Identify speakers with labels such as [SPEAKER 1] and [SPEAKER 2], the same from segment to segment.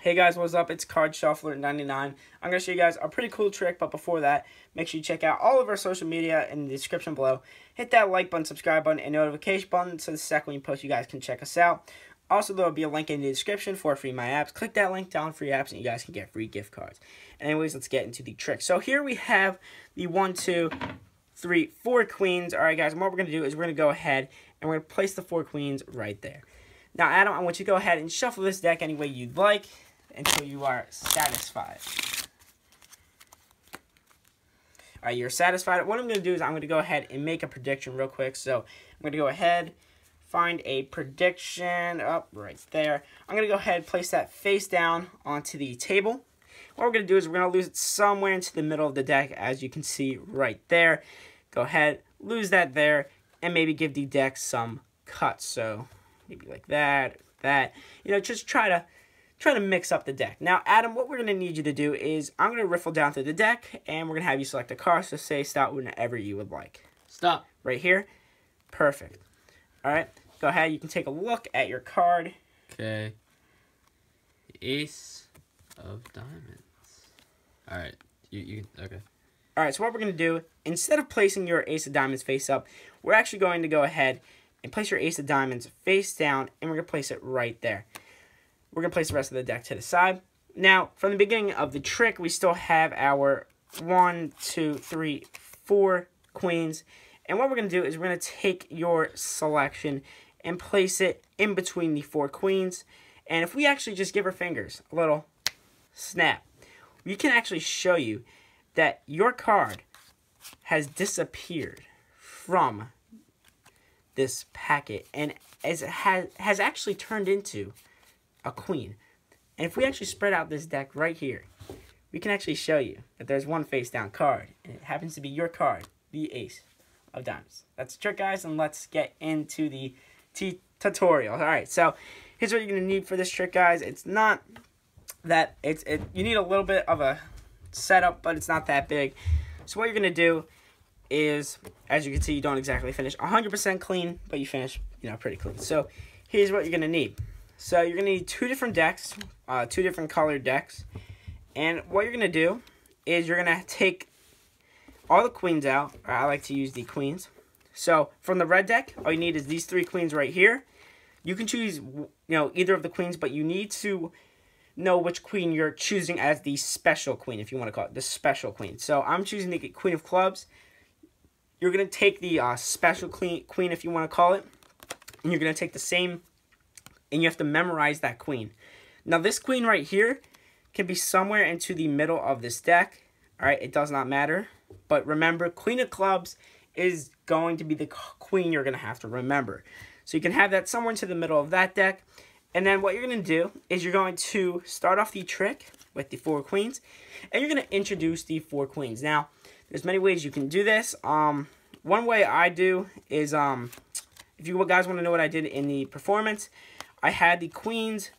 [SPEAKER 1] Hey guys, what's up? It's Card Shuffler 99. I'm going to show you guys a pretty cool trick, but before that, make sure you check out all of our social media in the description below. Hit that like button, subscribe button, and notification button so the second we post, you guys can check us out. Also, there will be a link in the description for free My Apps. Click that link down, free apps, and you guys can get free gift cards. Anyways, let's get into the trick. So here we have the 1, 2, 3, 4 queens. All right, guys, and what we're going to do is we're going to go ahead and we're going to place the 4 queens right there. Now, Adam, I want you to go ahead and shuffle this deck any way you'd like until you are satisfied. All right, you're satisfied. What I'm going to do is I'm going to go ahead and make a prediction real quick. So I'm going to go ahead, find a prediction up right there. I'm going to go ahead, place that face down onto the table. What we're going to do is we're going to lose it somewhere into the middle of the deck, as you can see right there. Go ahead, lose that there, and maybe give the deck some cuts. So maybe like that, that. You know, just try to mix up the deck. Now, Adam, what we're going to need you to do is I'm going to riffle down through the deck, and we're going to have you select a card. So say stop whenever you would like.
[SPEAKER 2] Stop.
[SPEAKER 1] Right here. Perfect. All right. Go ahead. You can take a look at your card.
[SPEAKER 2] Okay. Ace of Diamonds. All right. Okay.
[SPEAKER 1] All right. So what we're going to do, instead of placing your Ace of Diamonds face up, we're actually going to go ahead and place your Ace of Diamonds face down, and we're going to place it right there. We're going to place the rest of the deck to the side. Now, from the beginning of the trick, we still have our 1, 2, 3, 4 queens. And what we're going to do is we're going to take your selection and place it in between the 4 queens. And if we actually just give our fingers a little snap, we can actually show you that your card has disappeared from this packet and has actually turned into a queen. And if we actually spread out this deck right here, we can actually show you that there's one face down card, and it happens to be your card, the Ace of Diamonds. That's the trick, guys, and let's get into the tutorial. All right, so here's what you're going to need for this trick, guys. It's not that you need a little bit of a setup, but it's not that big. So what you're going to do is, as you can see, you don't exactly finish 100% clean, but you finish, pretty clean. So here's what you're going to need. So you're going to need 2 different decks, 2 different colored decks. And what you're going to do is you're going to take all the queens out. I like to use the queens. So from the red deck, all you need is these 3 queens right here. You can choose, either of the queens, but you need to know which queen you're choosing as the special queen, if you want to call it the special queen. So I'm choosing the Queen of Clubs. You're going to take the special queen, if you want to call it. And you're going to take the same, and you have to memorize that queen. Now, this queen right here can be somewhere into the middle of this deck. All right, it does not matter. But remember, Queen of Clubs is going to be the queen you're going to have to remember. So you can have that somewhere into the middle of that deck. And then what you're going to do is you're going to start off the trick with the 4 queens. And you're going to introduce the 4 queens. Now, there's many ways you can do this. One way I do is, if you guys want to know what I did in the performance, I had the queens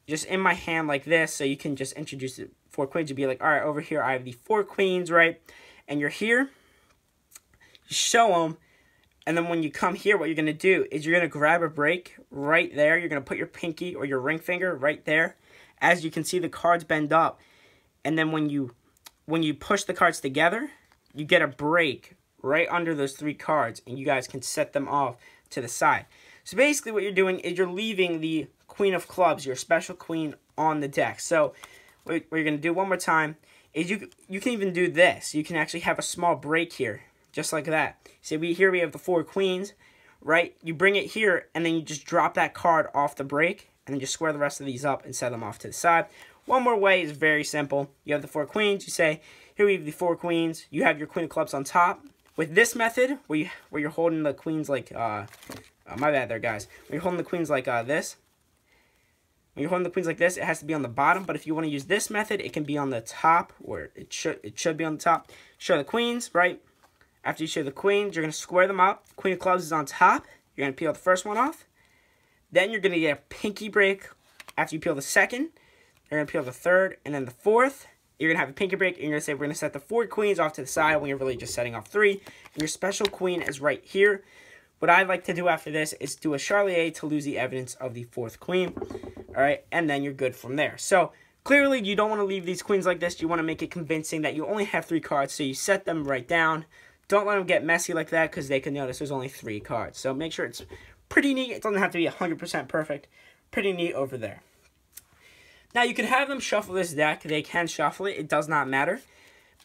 [SPEAKER 1] just in my hand like this, so you can just introduce the 4 queens. You'd be like, all right, over here I have the 4 queens, right? And you're here, you show them, and then when you come here, what you're going to do is you're going to grab a break right there. You're going to put your pinky or your ring finger right there. As you can see, the cards bend up, and then when you push the cards together, you get a break right under those 3 cards, and you guys can set them off to the side. So basically what you're doing is you're leaving the Queen of Clubs, your special queen, on the deck. So what you're going to do one more time is you can even do this. You can actually have a small break here, just like that. See, here we have the 4 queens, right? You bring it here, and then you just drop that card off the break, and then just square the rest of these up and set them off to the side. One more way is very simple. You have the 4 queens. You say, here we have the 4 queens. You have your Queen of Clubs on top. With this method, where you're holding the queens like, my bad there, guys. When you're holding the queens like this, when you're holding the queens like this, it has to be on the bottom. But if you want to use this method, it can be on the top, or it should be on the top. Show the queens, right? After you show the queens, you're going to square them up. Queen of Clubs is on top. You're going to peel the first one off. Then you're going to get a pinky break after you peel the second. You're going to peel the third, and then the fourth. You're going to have a pinky break, and you're going to say, we're going to set the 4 queens off to the side when you're really just setting off 3. And your special queen is right here. what I like to do after this is do a Charlier to lose the evidence of the 4th queen. All right, and then you're good from there. So clearly, you don't want to leave these queens like this. You want to make it convincing that you only have 3 cards, so you set them right down. Don't let them get messy like that because they can notice there's only 3 cards. So make sure it's pretty neat. It doesn't have to be 100% perfect. Pretty neat over there. Now, you can have them shuffle this deck. They can shuffle it. It does not matter.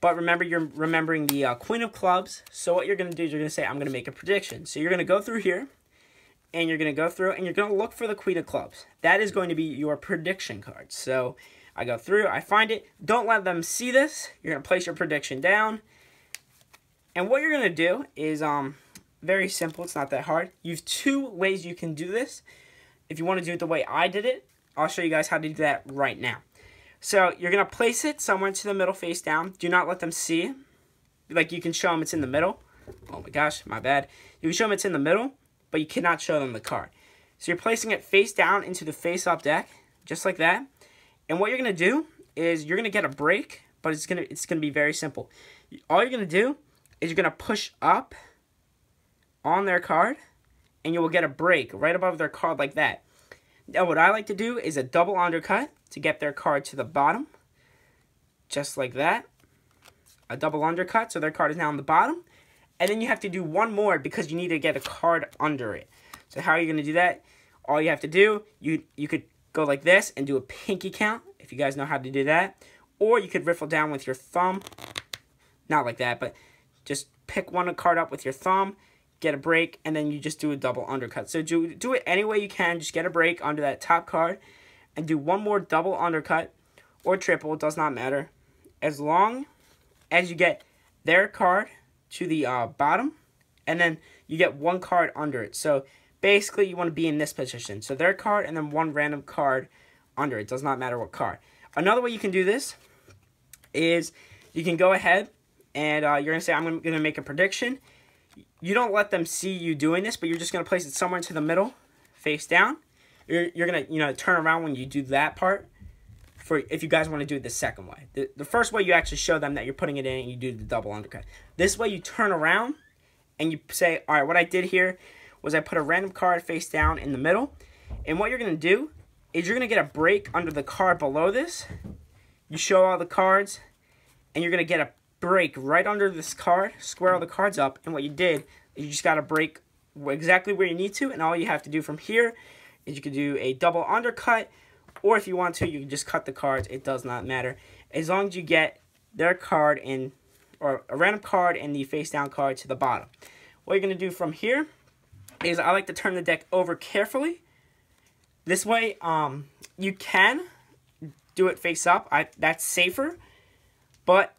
[SPEAKER 1] But remember, you're remembering the Queen of Clubs. So what you're going to do is you're going to say, I'm going to make a prediction. So you're going to go through here. And you're going to go through and you're going to look for the Queen of Clubs. That is going to be your prediction card. So I go through, I find it. Don't let them see this. You're going to place your prediction down. And what you're going to do is very simple. It's not that hard. You have 2 ways you can do this. If you want to do it the way I did it, I'll show you guys how to do that right now. So you're going to place it somewhere into the middle face down. Do not let them see it. Like you can show them it's in the middle. Oh my gosh, my bad. You can show them it's in the middle, but you cannot show them the card. So you're placing it face down into the face up deck, just like that. And what you're going to do is you're going to get a break, but it's going to be very simple. All you're going to do is you're going to push up on their card, and you will get a break right above their card like that. Now, what I like to do is a double undercut to get their card to the bottom, just like that. A double undercut, so their card is now on the bottom. And then you have to do one more because you need to get a card under it. So how are you going to do that? All you have to do, you could go like this and do a pinky count, if you guys know how to do that. Or you could riffle down with your thumb. Not like that, but just pick one card up with your thumb, get a break, and then you just do a double undercut. So do it any way you can. Just get a break under that top card and do one more double undercut or triple. It does not matter. As long as you get their card to the bottom, and then you get one card under it. So basically, you want to be in this position. So their card and then one random card under it. Does not matter what card. Another way you can do this is you can go ahead and you're going to say, I'm going to make a prediction. You don't let them see you doing this, but you're just going to place it somewhere into the middle, face down. You're going to turn around when you do that part. For if you guys want to do it the second way. The first way, you actually show them that you're putting it in and you do the double undercut. This way, you turn around and you say, all right, what I did here was I put a random card face down in the middle. And what you're going to do is you're going to get a break under the card below this. You show all the cards, and you're going to get a break right under this card, square all the cards up. And what you did is you just got to break exactly where you need to. And all you have to do from here is you could do a double undercut. Or if you want to, you can just cut the cards. It does not matter. As long as you get their card in, or a random card and the face down card to the bottom. What you're going to do from here is I like to turn the deck over carefully. This way, you can do it face up. That's safer. But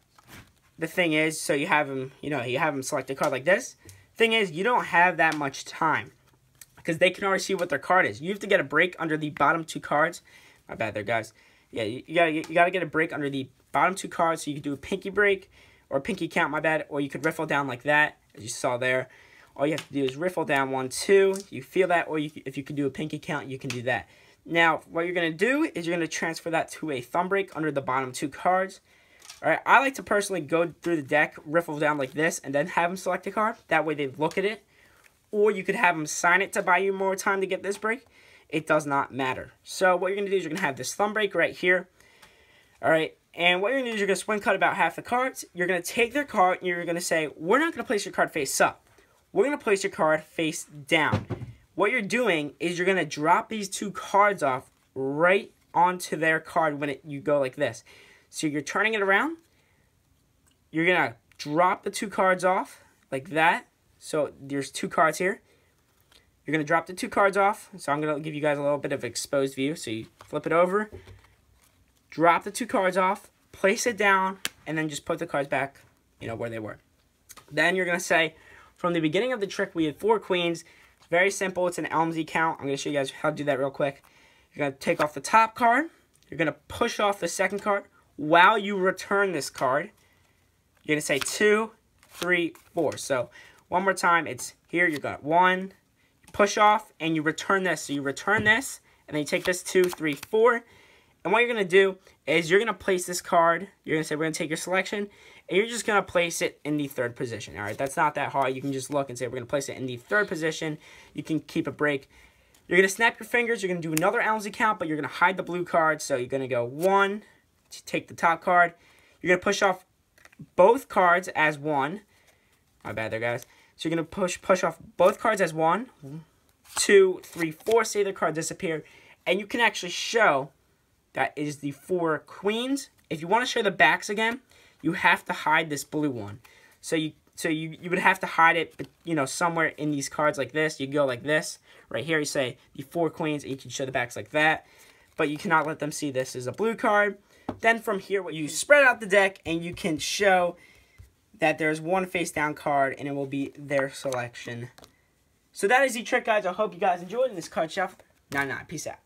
[SPEAKER 1] the thing is, so you have them, you have them select a card like this. Thing is, you don't have that much time because they can already see what their card is. You have to get a break under the bottom 2 cards. My bad there, guys. Yeah, you gotta get a break under the bottom 2 cards, so you can do a pinky break or a pinky count, my bad, or you could riffle down like that, as you saw there. All you have to do is riffle down 1, 2. You feel that, or if you can do a pinky count, you can do that. Now, what you're gonna do is you're gonna transfer that to a thumb break under the bottom 2 cards. All right, I like to personally go through the deck, riffle down like this, and then have them select a card. That way they look at it. Or you could have them sign it to buy you more time to get this break. It does not matter. So what you're going to do is you're going to have this thumb break right here. All right. And what you're going to do is you're going to swing cut about half the cards. You're going to take their card and you're going to say, we're not going to place your card face up. We're going to place your card face down. What you're doing is you're going to drop these 2 cards off right onto their card when you go like this. So you're turning it around. You're going to drop the 2 cards off like that. So there's 2 cards here. You're going to drop the 2 cards off. So I'm going to give you guys a little bit of exposed view. So you flip it over, drop the 2 cards off, place it down, and then just put the cards back, where they were. Then you're going to say, from the beginning of the trick, we had 4 queens. It's very simple. It's an Amaze count. I'm going to show you guys how to do that real quick. You're going to take off the top card. You're going to push off the second card while you return this card. You're going to say 2, 3, 4. So one more time, it's here. You got 1, push off, and you return this. So you return this, and then you take this 2, 3, 4. And what you're going to do is you're going to place this card. You're going to say, we're going to take your selection, And you're just going to place it in the third position. All right, that's not that hard. You can just look and say, we're going to place it in the third position. You can keep a break. You're going to snap your fingers. You're going to do another Amaze count, but you're going to hide the blue card. So you're going to go 1 to take the top card. You're going to push off both cards as 1. My bad there, guys. So you're going to push off both cards as 1, 2, 3, 4. Say the card disappeared. And you can actually show that is the 4 queens. If you want to show the backs again, you have to hide this blue one. So you would have to hide it, you know, somewhere in these cards like this. You go like this. Right here, you say the 4 queens, and you can show the backs like that. But you cannot let them see this is a blue card. Then from here, what you spread out the deck, and you can show that there's 1 face down card, and it will be their selection. So that is the trick, guys. I hope you guys enjoyed in this card shuffle. 99. Peace out.